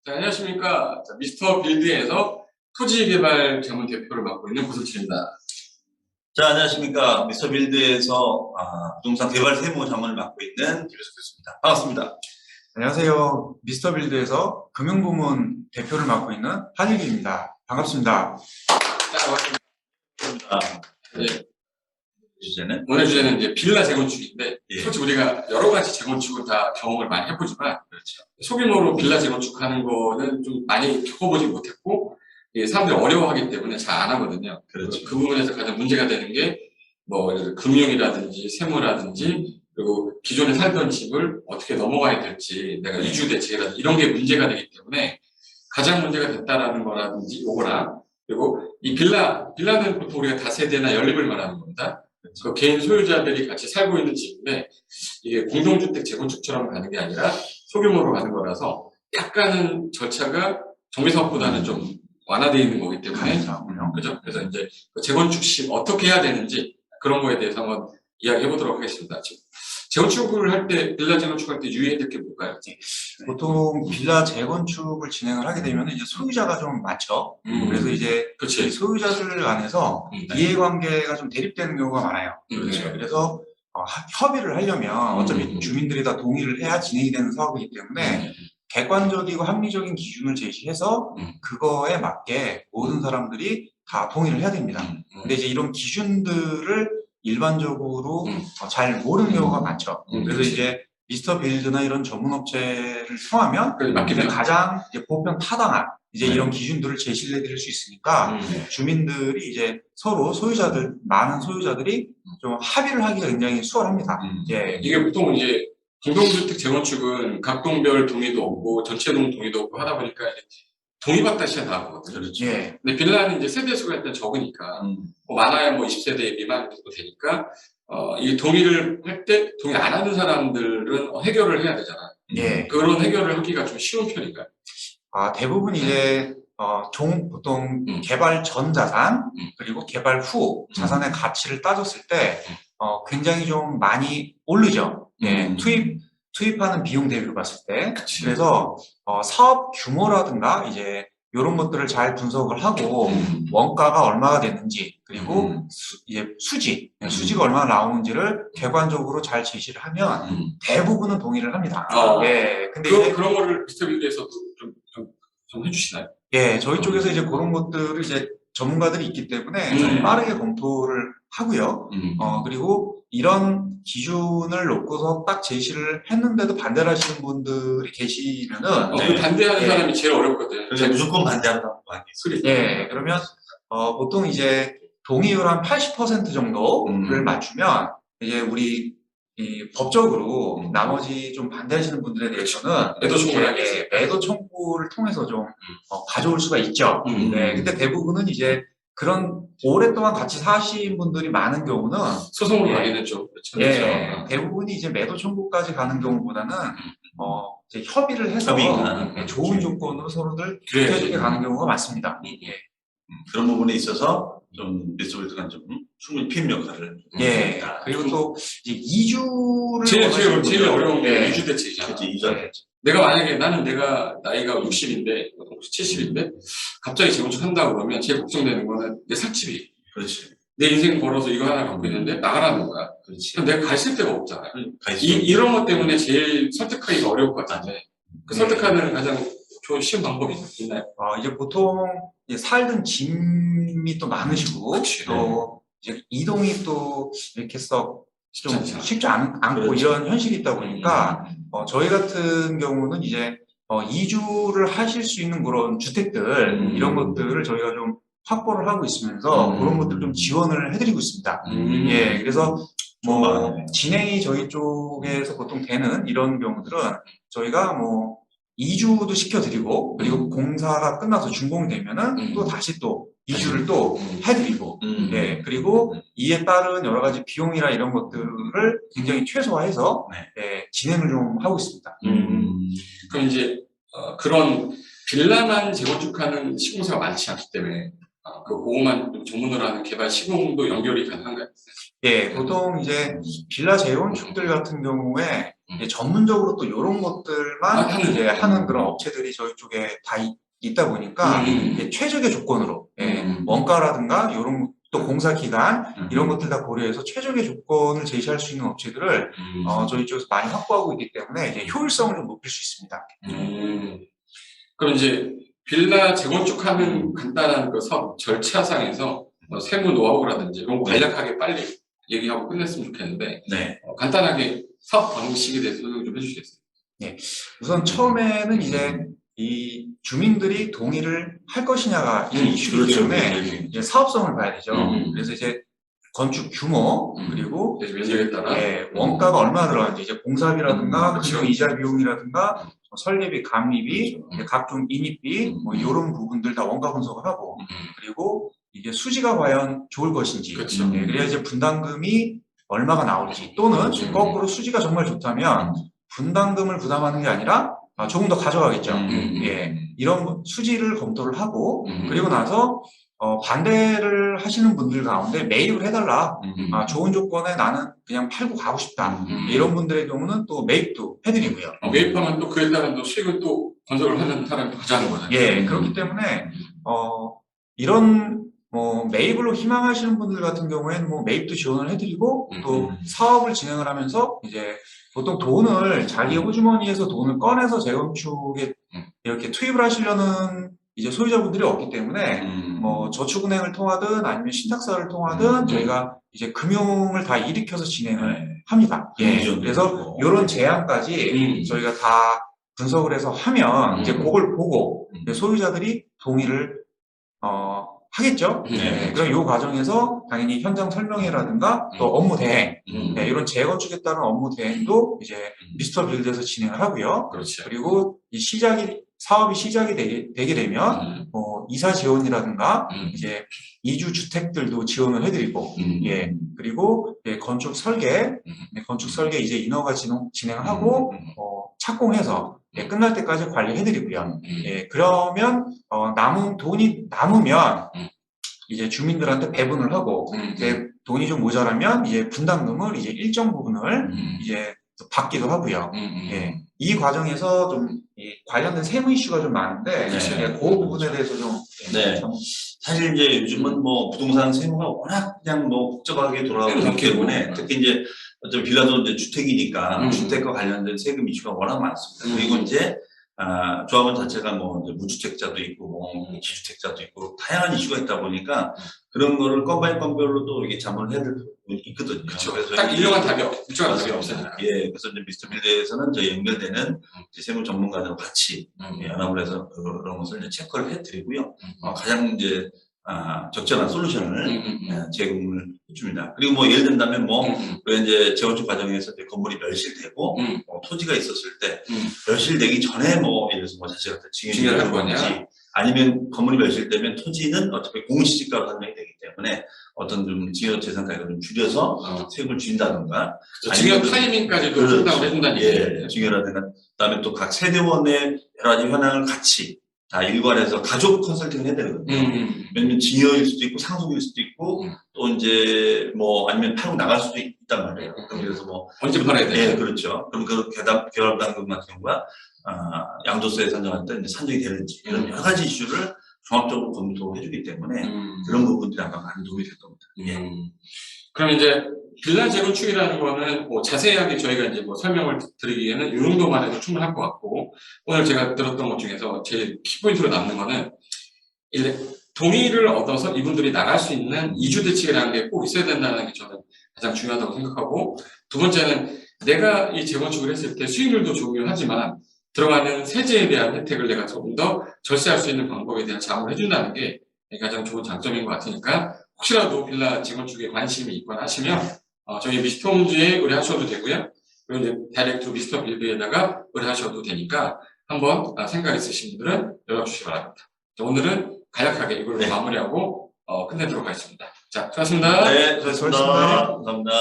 자, 안녕하십니까. 자, 미스터 빌드에서 토지개발 자문 대표를 맡고 있는 고석진입니다. 자, 안녕하십니까. 미스터 빌드에서 부동산 개발 세무 자문을 맡고 있는 김효석입니다. 반갑습니다. 안녕하세요. 미스터 빌드에서 금융부문 대표를 맡고 있는 한일기입니다. 반갑습니다. 자, 반갑습니다. 네, 주제는? 오늘 주제는 이제 빌라 재건축인데, 예. 솔직히 우리가 여러 가지 재건축을 다 경험을 많이 해보지만, 그렇죠. 소규모로 빌라 재건축하는 거는 좀 많이 겪어보지 못했고, 사람들이 어려워하기 때문에 잘 안 하거든요. 그렇죠. 그 부분에서 가장 문제가 되는 게, 뭐, 금융이라든지 세무라든지, 그리고 기존에 살던 집을 어떻게 넘어가야 될지, 내가 이주 대책이라든지 이런 게 문제가 되기 때문에 가장 문제가 됐다라는 거라든지 요거나, 그리고 이 빌라는 보통 우리가 다세대나 연립을 말하는 겁니다. 그 개인 소유자들이 같이 살고 있는 집인데 이게 공동주택 재건축처럼 가는 게 아니라 소규모로 가는 거라서 약간은 절차가 정비사업보다는 좀 완화되어 있는 거기 때문에 그죠? 그래서 이제 그 재건축 시 어떻게 해야 되는지 그런 거에 대해서 한번 이야기해 보도록 하겠습니다. 지금 재건축을 할 때 빌라 재건축할 때 유의해야 될 게 뭘까요? 보통 빌라 재건축을 진행을 하게 되면 이제 소유자가 좀 많죠. 그래서 이제 그렇지. 이 소유자들 안에서 이해관계가 좀 대립되는 경우가 많아요. 그렇죠. 그래서 협의를 하려면 어차피 주민들이 다 동의를 해야 진행이 되는 사업이기 때문에 객관적이고 합리적인 기준을 제시해서 그거에 맞게 모든 사람들이 다 동의를 해야 됩니다. 근데 이제 이런 기준들을 일반적으로 잘 모르는 경우가 많죠. 그래서 이제 미스터 빌드나 이런 전문 업체를 통하면 이제 가장 이제 보편 타당한 이제 이런 기준들을 제시를 해드릴 수 있으니까 주민들이 이제 서로 많은 소유자들이 좀 합의를 하기가 굉장히 수월합니다. 이게 보통 이제 공동주택 재건축은 각 동별 동의도 없고 전체 동 동의도 없고 하다 보니까 동의받다 시작 나왔거든요. 그렇죠. 근데 빌라는 이제 세대수가 일단 적으니까 뭐 많아야 뭐 20세대 미만 정도 되니까 이 동의를 할 때 동의 안 하는 사람들은 해결을 해야 되잖아요. 그런 해결을 하기가 좀 쉬운 편인가요? 대부분 이제 보통 개발 전 자산 그리고 개발 후 자산의 가치를 따졌을 때 굉장히 좀 많이 오르죠. 투입하는 비용 대비로 봤을 때. 그래서 사업 규모라든가 이제 이런 것들을 잘 분석을 하고 원가가 얼마가 됐는지 그리고 이제 수지가 얼마나 나오는지를 객관적으로 잘 제시를 하면 대부분은 동의를 합니다. 근데 그런 거를 미스터 빌드에서도 좀 해주시나요? 저희 쪽에서 이제 그런 것들을 이제 전문가들이 있기 때문에 좀 빠르게 검토를 하고요. 그리고 이런 기준을 놓고서 딱 제시를 했는데도 반대를 하시는 분들이 계시면은 그 반대하는 사람이 제일 어렵거든요. 그래서 무조건 반대한다고 하겠습니다. 그러면 보통 이제 동의율 한 80% 정도를 맞추면 이제 우리 법적으로 나머지 좀 반대하시는 분들에 대해서는 매도 청구를 통해서 좀 가져올 수가 있죠. 근데 대부분은 이제 그런 오랫동안 같이 사신 분들이 많은 경우는 소송으로 가기는 좀 그렇죠. 대부분이 이제 매도 청구까지 가는 경우보다는 이제 협의를 해서 좋은 조건으로 서로들 좋게 가는 경우가 많습니다. 그런 부분에 있어서 좀 미스터 빌드가 좀 충분히 피임 역할을 그리고 또 이제 이주를 제일 어려운 게 이주 대책이잖아. 내가 만약에 내가 나이가 60인데 70인데 갑자기 재건축 한다고 그러면 제일 걱정되는 거는 내 살집이. 그렇지. 내 인생 걸어서 이거 하나 갖고 있는데 나가라는 거야. 그럼 내가 가 있을 데가 없잖아요. 이런 것 때문에 제일 설득하기가 어려울 것 같은데 그 설득하는 가장 쉬운 방법이 있나요? 이제 보통 살던 짐이 또 많으시고 또 이제 이동이 또 이렇게 좀 쉽지 않고 이런 현실이 있다 보니까 저희 같은 경우는 이제 이주를 하실 수 있는 그런 주택들 이런 것들을 저희가 좀 확보를 하고 있으면서 그런 것들 좀 지원을 해드리고 있습니다. 그래서 진행이 저희 쪽에서 보통 되는 이런 경우들은 저희가 이주도 시켜드리고 그리고 공사가 끝나서 준공이 되면은 또 다시 또 이주를 또 해드리고 그리고 이에 따른 여러 가지 비용이나 이런 것들을 굉장히 최소화해서 진행을 좀 하고 있습니다. 그럼 이제 그런 빌라만 재건축하는 시공사가 많지 않기 때문에 그 보호만 좀 전문으로 하는 개발 시공도 연결이 가능한가요? 예, 보통 이제 빌라 재건축들 같은 경우에 이제 전문적으로 또 이런 것들만 하는 이제 거구나. 하는 그런 업체들이 저희 쪽에 다 있다 보니까 이제 최적의 조건으로 원가라든가 이런 또 공사 기간 이런 것들 다 고려해서 최적의 조건을 제시할 수 있는 업체들을 저희 쪽에서 많이 확보하고 있기 때문에 이제 효율성을 좀 높일 수 있습니다. 그럼 이제 빌라 재건축하는 간단한 그 사업 절차상에서 세무 노하우라든지 이런 거 간략하게 빨리 얘기하고 끝냈으면 좋겠는데 네. 간단하게 사업 방식에 대해서 설명 좀 해주시겠어요? 우선 처음에는 이제 이 주민들이 동의를 할 것이냐가 이제 이슈이기 그렇죠. 때문에 이제 사업성을 봐야 되죠. 음. 그래서 이제 건축 규모 그리고 이제 면적에 따라 원가가 얼마나 들어가는지 이제 공사비라든가 그렇죠. 금융 이자 비용이라든가 설계비, 감리비, 그렇죠. 이제 각종 인입비 뭐 이런 부분들 다 원가 분석을 하고 그리고 이게 수지가 과연 좋을 것인지 그렇죠. 그래야 이제 분담금이 얼마가 나올지 또는 그렇죠. 거꾸로 수지가 정말 좋다면 분담금을 부담하는 게 아니라 조금 더 가져가겠죠. 이런 수지를 검토를 하고 그리고 나서 반대를 하시는 분들 가운데 매입을 해달라. 좋은 조건에 나는 그냥 팔고 가고 싶다. 이런 분들의 경우는 또 매입도 해드리고요. 매입하면 또 그에 따른 또 수익을 또 건설을 하는 사람이 가져가는 거잖아요. 그렇기 때문에 이런 매입을 희망하시는 분들 같은 경우에는 뭐 매입도 지원을 해드리고 또 사업을 진행을 하면서 이제 보통 돈을 자기 호주머니에서 돈을 꺼내서 재건축에 이렇게 투입을 하시려는 이제 소유자분들이 없기 때문에 뭐 저축은행을 통하든 아니면 신탁사를 통하든 저희가 이제 금융을 다 일으켜서 진행을 합니다. 그래서 이런 제안까지 저희가 다 분석을 해서 하면 이제 그걸 보고 소유자들이 동의를 하겠죠. 그럼 이 과정에서 당연히 현장 설명회라든가 또 업무 대행, 이런 재건축에 따른 업무 대행도 이제 미스터 빌드에서 진행을 하고요. 그렇죠. 그리고 이 사업이 시작이 되게 되면 이사 지원이라든가 이제 이주 주택들도 지원을 해드리고, 그리고 건축 설계 이제 인허가 진행을 하고 착공해서 끝날 때까지 관리해드리고요. 그러면 돈이 남으면 이제 주민들한테 배분을 하고 이제 돈이 좀 모자라면 이제 분담금을 이제 일정 부분을 이제 받기도 하고요. 이 과정에서 좀 관련된 세무 이슈가 좀 많은데 그 부분에 대해서 좀 사실 이제 요즘은 뭐 부동산 세무가 워낙 그냥 뭐 복잡하게 돌아가고 있기 때문에 특히 이제 어차피 빌라도 이제 주택이니까 주택과 관련된 세금 이슈가 워낙 많습니다. 그리고 이제 조합원 자체가 뭐 이제 무주택자도 있고 뭐 지주택자도 있고 다양한 이슈가 있다 보니까 그런 거를 건별로 또 이게 자문을 해야 될 부분이 있거든요. 그렇죠. 그래서 딱 일정한 답이 없어요. 그래서 이제 미스터 빌드에서는 저희 연결되는 이제 세무 전문가들과 같이 연합을 해서 그런 것을 이제 체크를 해드리고요. 가장 이제 적절한 솔루션을 제공을 해줍니다. 그리고 뭐 예를 든다면 왜 이제 재건축 과정에서 이제 건물이 멸실되고 토지가 있었을 때 멸실되기 전에 뭐 예를 들어서 뭐 자체가 증여를 할 거냐 아니면 건물이 멸실되면 토지는 어차피 공시지가로 판정이 되기 때문에 어떤 좀 증여 재산 가격을 좀 줄여서 세금을 준다든가 증여 타이밍까지도 상담을 해준다는 얘기예요. 증여라든가 그다음에 또 각 세대원의 여러 가지 현황을 같이 다 일괄해서 가족 컨설팅을 해야 되거든요. 왜냐면 증여일 수도 있고 상속일 수도 있고 또 이제 뭐 아니면 팔고 나갈 수도 있단 말이에요. 그래서 뭐 언제 팔아야 돼요? 그렇죠. 그럼 그 결합당금 같은 경우가 양도세에 산정할 때 이제 산정이 되는지 이런 여러 가지 이슈를 종합적으로 검토해주기 때문에 그런 부분들이 아마 많은 도움이 될 겁니다. 그럼 이제 빌라 재건축이라는 거는 뭐 자세하게 저희가 이제 뭐 설명을 드리기에는 이 정도만 해도 충분할 것 같고 오늘 제가 들었던 것 중에서 제일 키포인트로 남는 거는 이제 동의를 얻어서 이분들이 나갈 수 있는 이주 대책이라는 게 꼭 있어야 된다는 게 저는 가장 중요하다고 생각하고 두 번째는 내가 이 재건축을 했을 때 수익률도 중요하지만 들어가는 세제에 대한 혜택을 내가 조금 더 절세할 수 있는 방법에 대한 자문을 해준다는 게 가장 좋은 장점인 것 같으니까 혹시라도 빌라 재건축에 관심이 있거나 하시면 저희 미스터 홈즈에 의뢰하셔도 되고요. 그리고 이제 다이렉트 미스터 빌드에다가 의뢰하셔도 되니까 한번 생각 있으신 분들은 연락 주시기 바랍니다. 오늘은 간략하게 이걸로 마무리하고 끝내도록 하겠습니다. 자, 수고하셨습니다. 네, 수고하셨습니다. 감사합니다.